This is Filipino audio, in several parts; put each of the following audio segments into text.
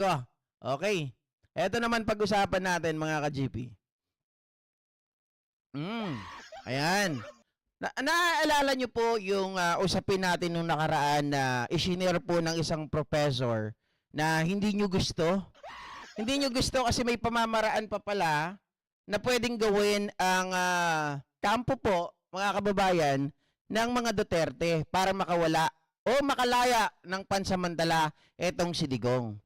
Ko. Okay. Ito naman pag-usapan natin mga ka-GP. Ayan. Naaalala nyo po yung usapin natin nung nakaraan na isinare po ng isang professor na hindi nyo gusto? Hindi nyo gusto kasi may pamamaraan pa pala na pwedeng gawin ang kampo po, mga kababayan, ng mga Duterte para makawala o makalaya ng pansamantala etong si Digong.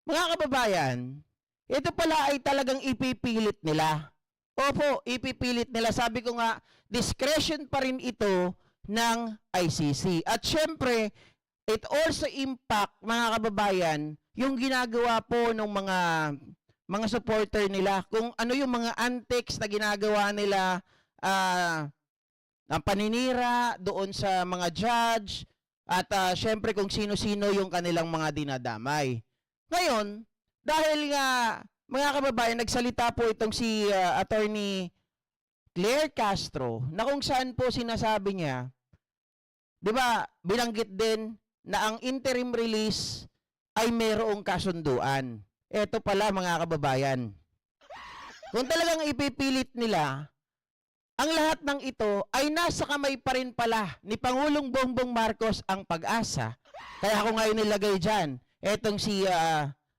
Mga kababayan, ito pala ay talagang ipipilit nila. Opo, ipipilit nila. Sabi ko nga, discretion pa rin ito ng ICC. At syempre, it also impact, mga kababayan, yung ginagawa po ng mga supporter nila. Kung ano yung mga antics na ginagawa nila, ang paninira doon sa mga judge, at syempre kung sino-sino yung kanilang mga dinadamay. Ngayon, dahil nga, mga kababayan, nagsalita po itong si Attorney Claire Castro na kung saan po sinasabi niya, di ba, binanggit din na ang interim release ay mayroong kasunduan. Ito pala mga kababayan. Kung talagang ipipilit nila, ang lahat ng ito ay nasa kamay pa rin pala ni Pangulong Bongbong Marcos ang pag-asa. Kaya ako ngayon nilagay dyan, etong si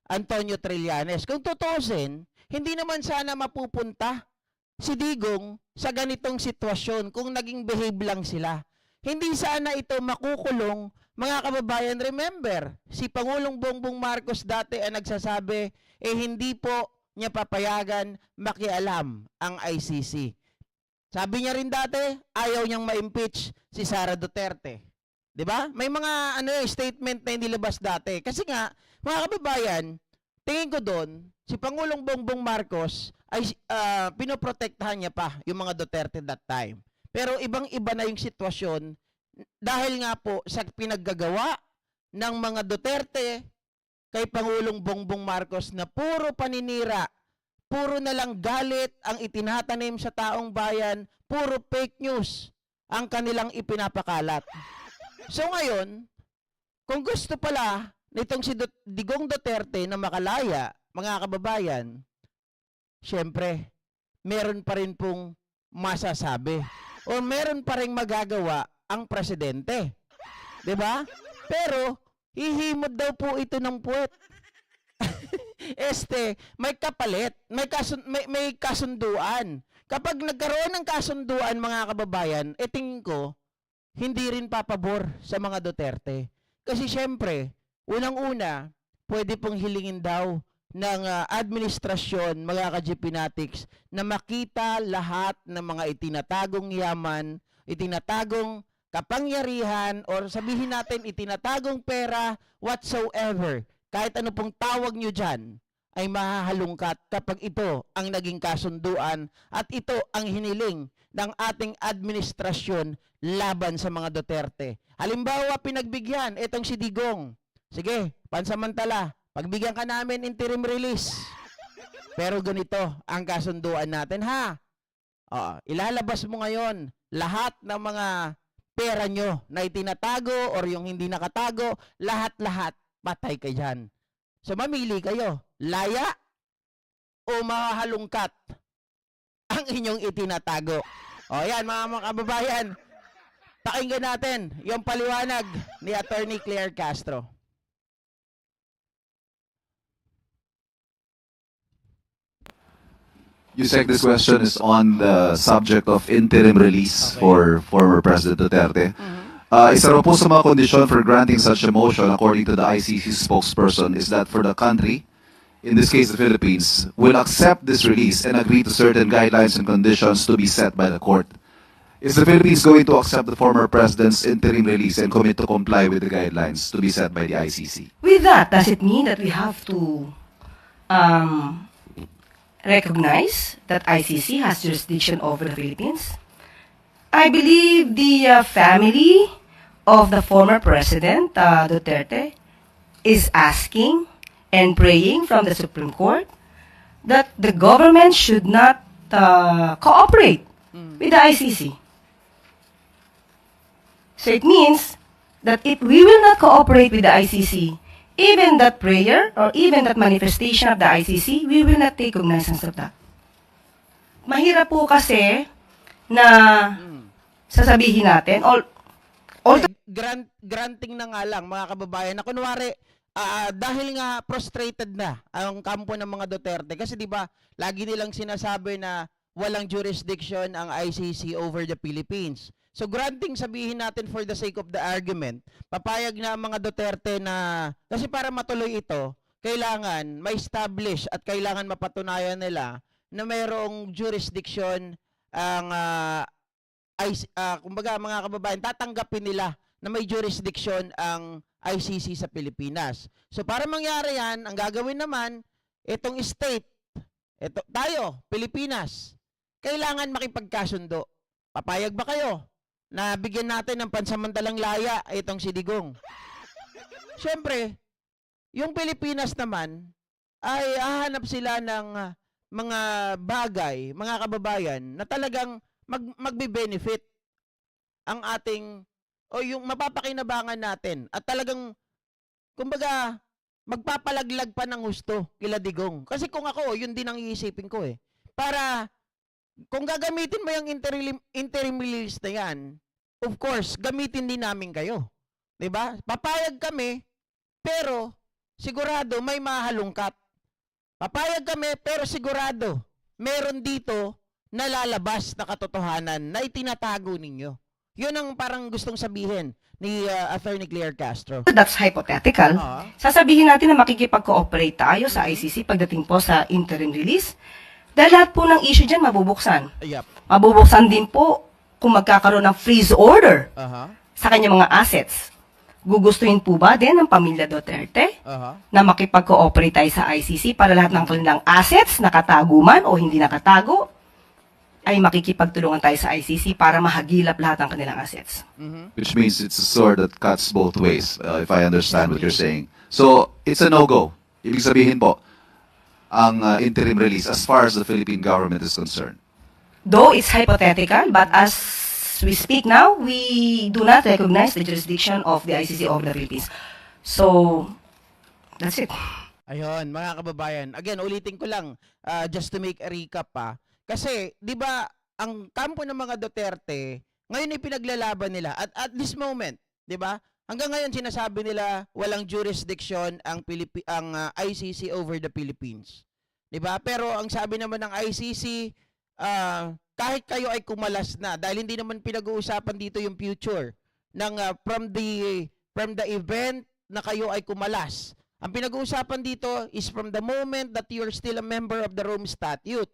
Antonio Trillanes. Kung tutusin, hindi naman sana mapupunta si Digong sa ganitong sitwasyon kung naging behave lang sila. Hindi sana ito makukulong, mga kababayan. Remember, si Pangulong Bongbong Marcos dati ang nagsasabi, hindi po niya papayagan makialam ang ICC. Sabi niya rin dati, ayaw niyang ma-impeach si Sara Duterte. 'Di ba? May mga statement na inilabas dati. Kasi nga, mga kababayan, tingin ko doon, si Pangulong Bongbong Marcos ay pinoprotektahan niya pa yung mga Duterte that time. Pero ibang-iba na yung sitwasyon dahil nga po sa pinaggagawa ng mga Duterte kay Pangulong Bongbong Marcos na puro paninira, puro na lang galit ang itinatanim sa taong bayan, puro fake news ang kanilang ipinapakalat. So ngayon, kung gusto pala nitong si Digong Duterte na makalaya, mga kababayan, syempre, meron pa rin pong masasabi o meron pa rin magagawa ang presidente. 'Di ba? Pero, hihimod daw po ito ng puwet. May kapalit, may kasunduan. Kapag nagkaroon ng kasunduan, mga kababayan, tingin ko, hindi rin papabor sa mga Duterte. Kasi syempre, unang-una, pwede pong hilingin daw ng administrasyon, mga ka-GPnatics, na makita lahat ng mga itinatagong yaman, itinatagong kapangyarihan, or sabihin natin, itinatagong pera, whatsoever. Kahit ano pong tawag nyo dyan, ay mahahalungkat kapag ito ang naging kasunduan at ito ang hiniling ng ating administrasyon laban sa mga Duterte. Halimbawa, pinagbigyan itong si Digong. Sige, pansamantala, pagbigyan ka namin interim release. Pero ganito ang kasunduan natin, ha? Ilalabas mo ngayon lahat ng mga pera nyo na itinatago or yung hindi nakatago, lahat-lahat, patay ka dyan. So mamili kayo, laya o mahalungkat ang inyong itinatago. Yan mga kababayan, pakinggan natin yung paliwanag ni Attorney Claire Castro. Yusek, this question is on the subject of interim release for former President Duterte. Isa raw po sa mga kondisyon for granting such a motion, according to the ICC spokesperson, is that for the country, in this case the Philippines, will accept this release and agree to certain guidelines and conditions to be set by the court. Is the Philippines going to accept the former president's interim release and commit to comply with the guidelines to be set by the ICC? With that, does it mean that we have to recognize that ICC has jurisdiction over the Philippines? I believe the family of the former President Duterte is asking and praying from the Supreme Court that the government should not cooperate with the ICC. So it means that if we will not cooperate with the ICC, even that prayer or even that manifestation of the ICC, we will not take cognizance of that. Mahirap po kasi na sasabihin natin, Granting na nga lang mga kababayan na kunwari dahil nga frustrated na ang kampo ng mga Duterte kasi 'di ba lagi nilang sinasabi na walang jurisdiction ang ICC over the Philippines. So granting sabihin natin for the sake of the argument, papayag na ang mga Duterte na kasi para matuloy ito, kailangan ma-establish at kailangan mapatunayan nila na mayroong jurisdiction ang kumbaga mga kababayan, tatanggapin nila na may jurisdiction ang ICC sa Pilipinas. So para mangyari yan, ang gagawin naman, itong state, tayo, Pilipinas, kailangan makipagkasundo. Papayag ba kayo na bigyan natin ng pansamantalang laya itong si Digong? Siyempre, yung Pilipinas naman ay hahanap sila ng mga bagay, mga kababayan, na talagang magbe-benefit ang ating o yung mapapakinabangan natin at talagang kumbaga magpapalaglag pa ng husto kila Digong. Kasi kung ako, yun din ang iisipin ko eh. Para kung gagamitin mo yung interim release na yan, of course, gamitin din namin kayo. 'Di ba? Papayag kami, pero sigurado may mahalungkat. Papayag kami, pero sigurado meron dito na lalabas na katotohanan na itinatago ninyo. Yun ang parang gustong sabihin ni Attorney Claire Castro. that's hypothetical. Sasabihin natin na makikipag-cooperate tayo sa ICC pagdating po sa interim release. Dahil lahat po ng issue dyan mabubuksan. Yep. Mabubuksan din po kung magkakaroon ng freeze order Aha. sa kanyang mga assets. Gugustuhin po ba din ng pamilya Duterte Aha. na makipag-cooperate tayo sa ICC para lahat ng kanilang assets, nakatago man o hindi nakatago, ay makikipagtulungan tayo sa ICC para mahagilap lahat ng kanilang assets. Which means it's a sword that cuts both ways, if I understand what you're saying. So, it's a no-go. Ibig sabihin po, ang interim release as far as the Philippine government is concerned. Though it's hypothetical, but as we speak now, we do not recognize the jurisdiction of the ICC over the Philippines. So, that's it. Ayun, mga kababayan. Again, ulitin ko lang, just to make a recap pa. Kasi, di ba, ang kampo ng mga Duterte, ngayon ay pinaglalaban nila. At this moment, di ba, hanggang ngayon sinasabi nila walang jurisdiction ang ICC over the Philippines. Di ba? Pero ang sabi naman ng ICC, kahit kayo ay kumalas na, dahil hindi naman pinag-uusapan dito yung future ng from the event na kayo ay kumalas. Ang pinag-uusapan dito is from the moment that you're still a member of the Rome Statute.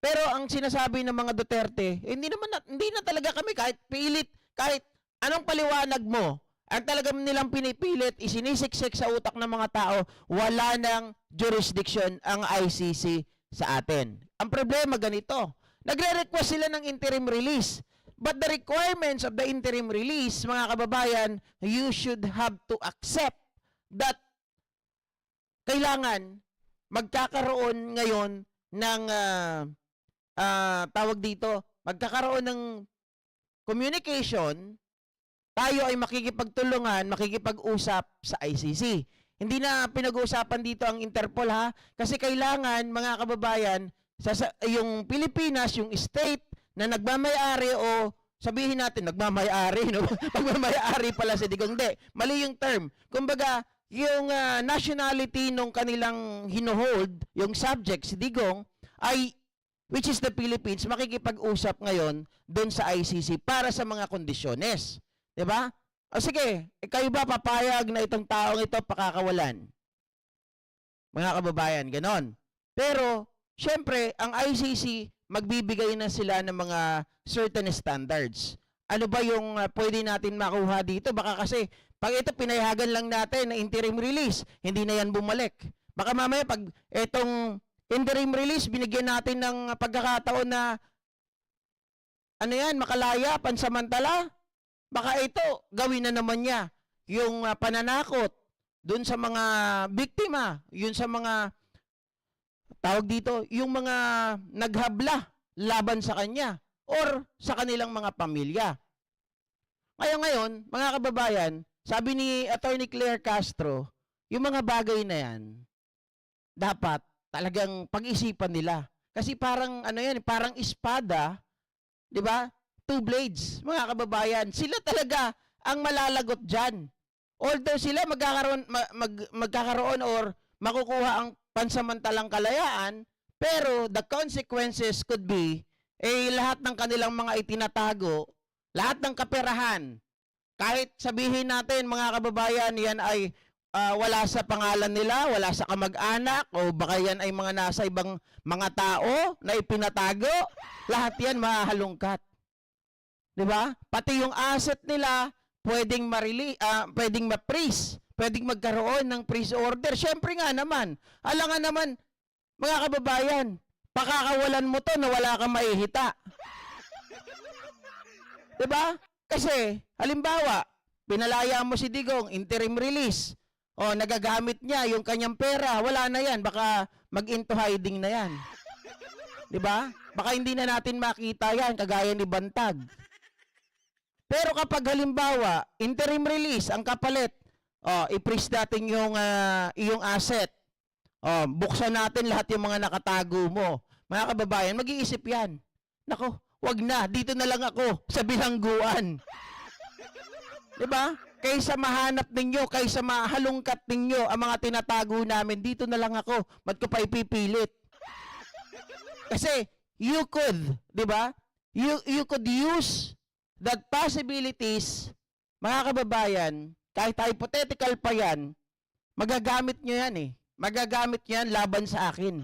Pero ang sinasabi ng mga Duterte, hindi na talaga kami kahit pilit, kahit anong paliwanag mo, ang talagang nilang pinipilit, isinisiksik sa utak ng mga tao, wala nang jurisdiction ang ICC sa atin. Ang problema ganito, nagre-request sila ng interim release. But the requirements of the interim release, mga kababayan, you should have to accept that kailangan magkakaroon ngayon ng tawag dito, magkakaroon ng communication, tayo ay makikipagtulungan, makikipag-usap sa ICC. Hindi na pinag-uusapan dito ang Interpol ha, kasi kailangan mga kababayan, yung Pilipinas, yung state na nagmamay-ari o sabihin natin nagmamay-ari, no? Magmamay-ari pala si Digong. Hindi, mali yung term. Kumbaga, yung nationality nung kanilang hinohold, yung subject, si Digong, ay which is the Philippines, makikipag-usap ngayon doon sa ICC para sa mga kondisyones. Diba? O sige, kayo ba papayag na itong taong ito pakakawalan? Mga kababayan, ganon. Pero, syempre, ang ICC, magbibigay na sila ng mga certain standards. Ano ba yung pwede natin makuha dito? Baka kasi, pag ito pinayagan lang natin na interim release, hindi na yan bumalik. Baka mamaya, pag itong interim release, binigyan natin ng pagkakataon na ano yan, makalaya, pansamantala. Baka ito, gawin na naman niya yung pananakot dun sa mga biktima, yun sa mga tawag dito, yung mga naghabla laban sa kanya or sa kanilang mga pamilya. Ngayon, mga kababayan, sabi ni Attorney Claire Castro, yung mga bagay na yan, dapat talagang pag-isipan nila. Kasi parang ano yan, parang espada, 'di ba? Two blades, mga kababayan. Sila talaga ang malalagot diyan. Although sila magkakaroon or makukuha ang pansamantalang kalayaan, pero the consequences could be lahat ng kanilang mga itinatago, lahat ng kaperahan, kahit sabihin natin mga kababayan, yan ay wala sa pangalan nila, wala sa kamag-anak, o baka yan ay mga nasa ibang mga tao na ipinatago, lahat yan mahalungkat. 'Di ba? Pati yung asset nila, pwedeng pwedeng ma-freeze, pwedeng magkaroon ng freeze order. Syempre nga naman, alangan naman, mga kababayan, pakakawalan mo to na wala kang maihita. 'Di ba? Kasi, halimbawa, pinalaya mo si Digong, interim release, o nagagamit niya yung kanyang pera, wala na yan, baka mag-into hiding na yan. 'Di ba? Baka hindi na natin makita yan, kagaya ni Bantag. Pero kapag halimbawa, interim release, ang kapalit, i-freeze natin yung iyong asset, buksan natin lahat yung mga nakatago mo. Mga kababayan, mag-iisip yan. Nako, wag na, dito na lang ako sa bilangguan. 'Di ba? Kaysa mahanap ninyo, kaysa mahalungkat ninyo ang mga tinatago namin, dito na lang ako. Ba't ko pa ipipilit? Kasi you could, 'di ba? You could use that possibilities, mga kababayan, kahit hypothetical pa yan, magagamit nyo yan eh. Magagamit nyo yan laban sa akin.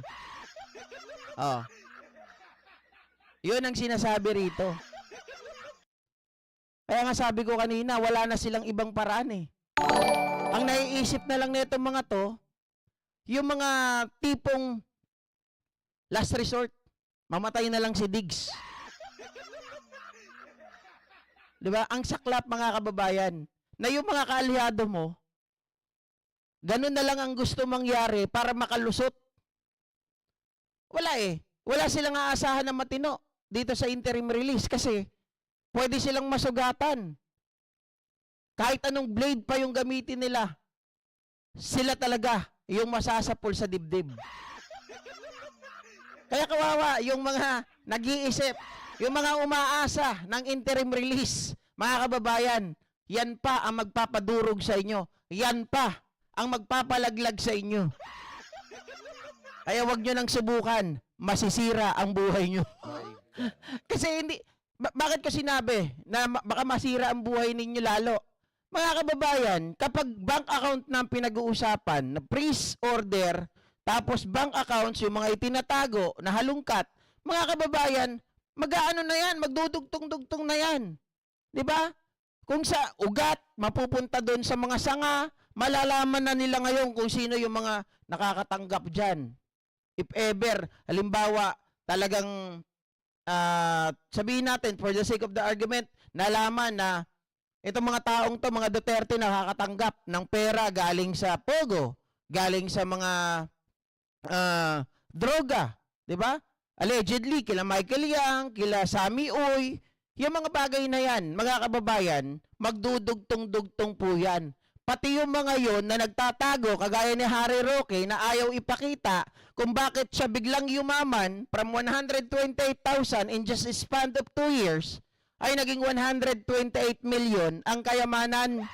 Yun ang sinasabi rito. Kaya nga sabi ko kanina, wala na silang ibang paraan eh. Ang naiisip na lang nitong mga to, yung mga tipong last resort, mamatay na lang si Diggs. 'Di ba? Ang saklap, mga kababayan, na yung mga kaalyado mo, ganun na lang ang gusto mangyari para makalusot. Wala eh. Wala silang aasahan na matino dito sa interim release kasi pwede silang masugatan. Kahit anong blade pa yung gamitin nila, sila talaga yung masasapol sa dibdib. Kaya kawawa yung mga nag-iisip, yung mga umaasa ng interim release, mga kababayan, yan pa ang magpapadurog sa inyo. Yan pa ang magpapalaglag sa inyo. Kaya wag nyo nang subukan, masisira ang buhay nyo. Kasi hindi, bakit ko sinabi na baka masira ang buhay ninyo lalo? Mga kababayan, kapag bank account na ang pinag-uusapan, na freeze order, tapos bank accounts, yung mga itinatago na halungkat, mga kababayan, mag-aano na yan, magdudugtong-dugtong na yan. 'Di ba? Kung sa ugat, mapupunta doon sa mga sanga, malalaman na nila ngayon kung sino yung mga nakakatanggap dyan. If ever, halimbawa, talagang sabihin natin, for the sake of the argument, nalaman na itong mga taong to, mga Duterte, nakakatanggap ng pera galing sa Pogo, galing sa mga droga, 'di ba? Allegedly, kila Michael Yang, kila Sammy Uy, yung mga bagay na yan, mga kababayan, magdudugtong-dugtong po yan. Pati yung mga yon na nagtatago, kagaya ni Harry Roque, na ayaw ipakita kung bakit siya biglang yumaman from 128,000 in just a span of 2 years, ay naging 128 million ang kayamanan.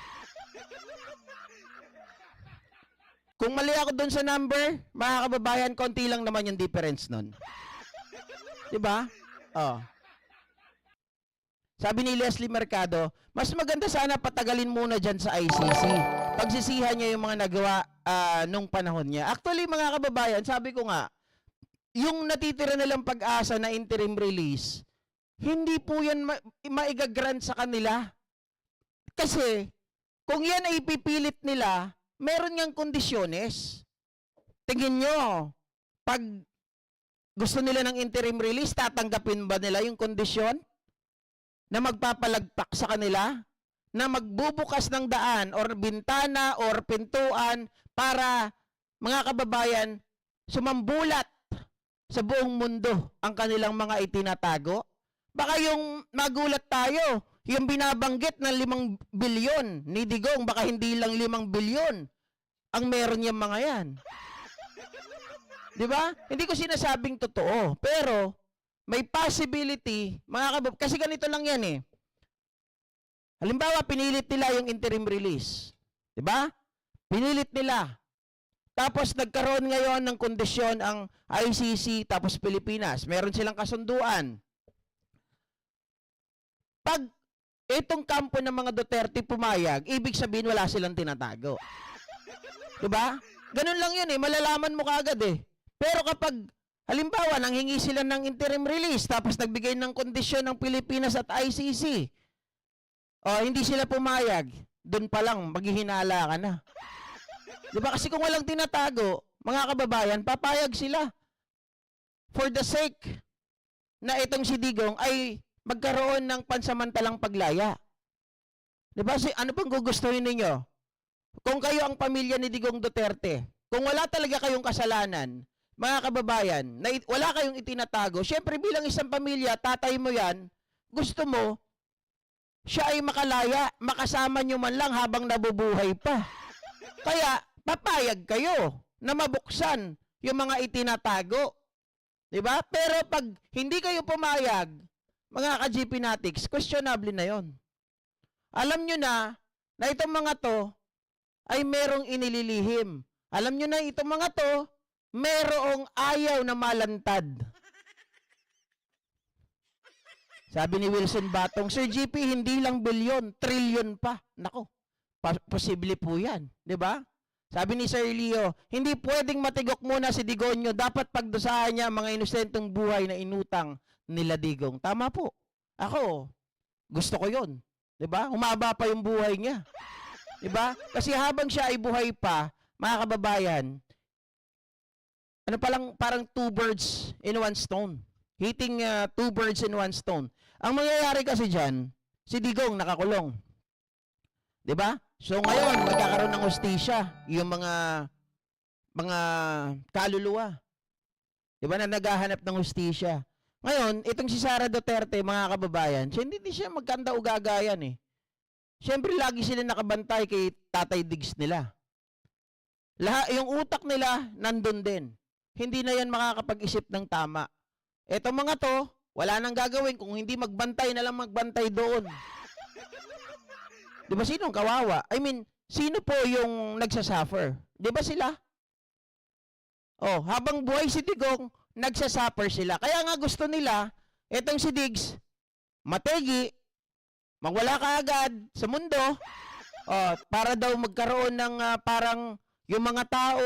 Kung mali ako dun sa number, mga kababayan, konti lang naman yung difference nun. Diba? Sabi ni Leslie Mercado, mas maganda sana patagalin muna dyan sa ICC. Pagsisihan niya yung mga nagawa nung panahon niya. Actually, mga kababayan, sabi ko nga, yung natitira nilang pag-asa na interim release, hindi po yan maigagrant sa kanila. Kasi, kung yan ay ipipilit nila, meron niyang kondisyones. Tingin nyo, pag gusto nila ng interim release, tatanggapin ba nila yung kondisyon na magpapalagpak sa kanila? Na magbubukas ng daan or bintana or pintuan para, mga kababayan, sumambulat sa buong mundo ang kanilang mga itinatago? Baka yung magulat tayo, yung binabanggit ng 5 bilyon ni Digong, baka hindi lang 5 bilyon ang meron niyang mga yan. 'Di ba? Hindi ko sinasabing totoo, pero may possibility, kasi ganito lang yan eh. Halimbawa, pinilit nila yung interim release. 'Di ba? Pinilit nila. Tapos nagkaroon ngayon ng kondisyon ang ICC tapos Pilipinas. Meron silang kasunduan. Pag itong kampo ng mga Duterte pumayag, ibig sabihin wala silang tinatago. 'Di ba? Ganun lang 'yun eh, malalaman mo kaagad eh. Pero kapag halimbawa nanghingi sila ng interim release tapos nagbigay ng kondisyon ng Pilipinas at ICC, hindi sila pumayag, doon pa lang maghihinala ka na. 'Di ba? Kasi kung walang tinatago, mga kababayan, papayag sila. For the sake na itong si Digong ay magkaroon ng pansamantalang paglaya. 'Di ba? Ano bang gugustuhin ninyo? Kung kayo ang pamilya ni Digong Duterte, kung wala talaga kayong kasalanan, mga kababayan, na wala kayong itinatago, syempre bilang isang pamilya, tatay mo yan, gusto mo, siya ay makalaya, makasama nyo man lang habang nabubuhay pa. Kaya, papayag kayo na mabuksan yung mga itinatago. Diba? Pero pag hindi kayo pumayag, mga ka-GP Natics, questionable na yon. Alam nyo na itong mga to ay merong inililihim. Alam nyo na itong mga to, merong ayaw na malantad. Sabi ni Wilson Batong, Sir GP, hindi lang bilyon, trilyon pa. Nako, posible po yan. 'Di ba? Sabi ni Sir Leo, hindi pwedeng matigok muna si Digonyo. Dapat pagdusahan niya ang mga inosenteng buhay na inutang nila Digong. Tama po. Ako, gusto ko yon. 'Di ba? Humaba pa yung buhay niya. 'Di ba? Kasi habang siya ay buhay pa, mga kababayan, ano pa lang, parang 2 birds in 1 stone. Hitting 2 birds in 1 stone. Ang mangyayari kasi dyan, si Digong nakakulong. 'Di ba? So ngayon, magkakaroon ng hustisya yung mga kaluluwa. 'Di ba na naghahanap ng hustisya. Ngayon, itong si Sara Duterte, mga kababayan, hindi siya magkanda-ugagayan eh. Siyempre, lagi sila nakabantay kay Tatay Diggs nila. Yung utak nila, nandun din. Hindi na yan makakapag-isip ng tama. Etong mga to, wala nang gagawin kung hindi magbantay na lang magbantay doon. Di ba sinong kawawa? I mean, sino po yung nagsasuffer? Di ba sila? Habang buhay si Digong, nagsasuffer sila. Kaya nga gusto nila, etong si Diggs, mategi, magwala ka agad sa mundo, para daw magkaroon ng parang yung mga tao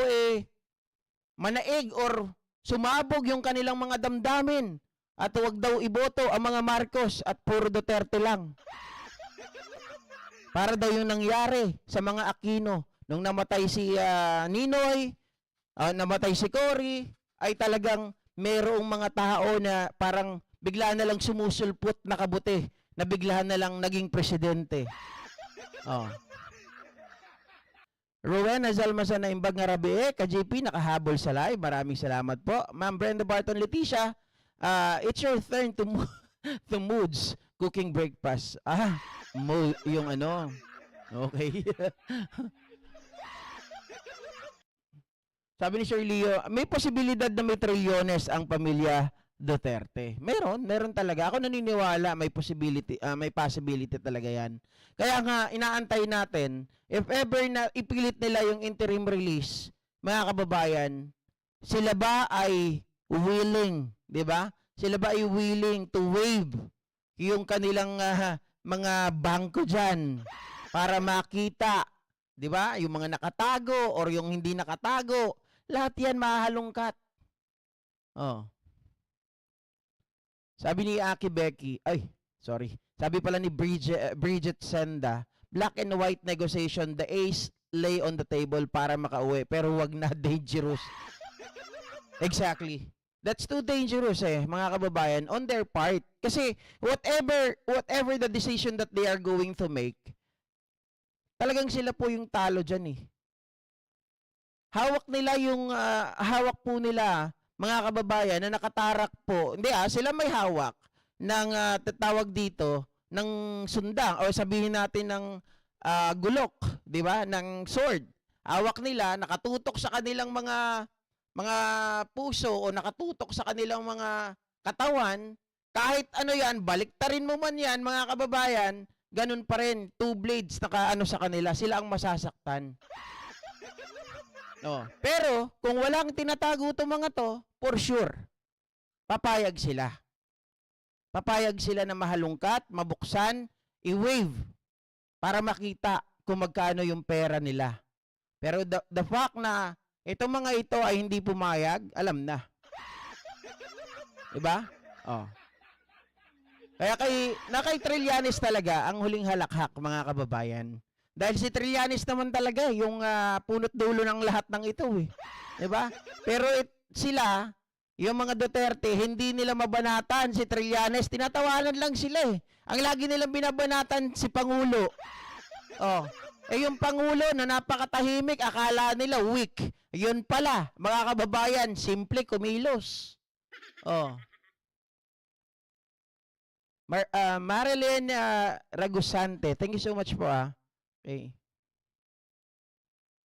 manaig or sumabog yung kanilang mga damdamin at huwag daw iboto ang mga Marcos at puro Duterte lang. Para daw yung nangyari sa mga Aquino nung namatay si Ninoy, namatay si Cory, ay talagang merong mga tao na parang bigla na lang sumusulpot na kabuti na bigla na lang naging presidente. Rowena Zalmasan na imbag nga rabi ka-JP, nakahabol sa live. Maraming salamat po. Ma'am Brenda Barton Leticia, it's your turn to Moods Cooking Breakfast. Yung ano. Okay. Sabi ni Sir Leo, may posibilidad na may trilyones ang pamilya Duterte. Meron talaga. Ako naniniwala may possibility talaga yan. Kaya nga, inaantay natin, if ever na ipilit nila yung interim release, mga kababayan, sila ba ay willing, di ba? Sila ba ay willing to waive yung kanilang mga bangko dyan para makita, di ba? Yung mga nakatago or yung hindi nakatago, lahat yan mahalungkat. Sabi ni Aki Becky, sabi pala ni Bridget Senda, black and white negotiation, the ace lay on the table para makauwi, pero wag na, dangerous. Exactly. That's too dangerous mga kababayan, on their part. Kasi whatever the decision that they are going to make, talagang sila po yung talo dyan Hawak po nila, mga kababayan, na nakatarak po. Hindi sila may hawak ng tatawag dito ng sundang o sabihin natin ng gulok, 'di ba? Ng sword. hawak nila, nakatutok sa kanilang mga puso o nakatutok sa kanilang mga katawan, kahit ano yan, baliktarin mo man yan, mga kababayan, ganun pa rin, two blades nakaano sa kanila, sila ang masasaktan. No. Pero, kung walang tinatago itong mga to, for sure, papayag sila. Papayag sila na mahalungkat, mabuksan, i-wave, para makita kung magkano yung pera nila. Pero the fact na itong mga ito ay hindi pumayag, alam na. Diba? Oh. Kaya kay Trillanes talaga ang huling halakhak, mga kababayan. Dahil si Trillanes naman talaga yung punot dulo ng lahat ng ito eh. 'Di ba? Pero sila, yung mga Duterte, hindi nila mabanatan si Trillanes, tinatawanan lang sila eh. Ang lagi nilang binabanatan si Pangulo. Oh. Yung Pangulo na napakatahimik, akala nila weak. Yun pala, mga kababayan, simple kumilos. Oh. Marilyn Ragusante, thank you so much po Okay.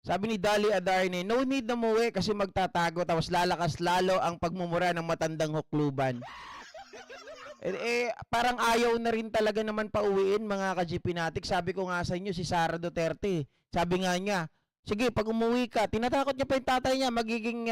Sabi ni Dali Adarne, no need na muwi kasi magtatago tapos lalakas lalo ang pagmumura ng matandang hukluban. Parang ayaw na rin talaga naman pauwiin, mga ka-GPnatic. Sabi ko nga sa inyo, si Sara Duterte, sabi nga niya, sige, pag umuwi ka, tinatakot niya pa yung tatay niya, magiging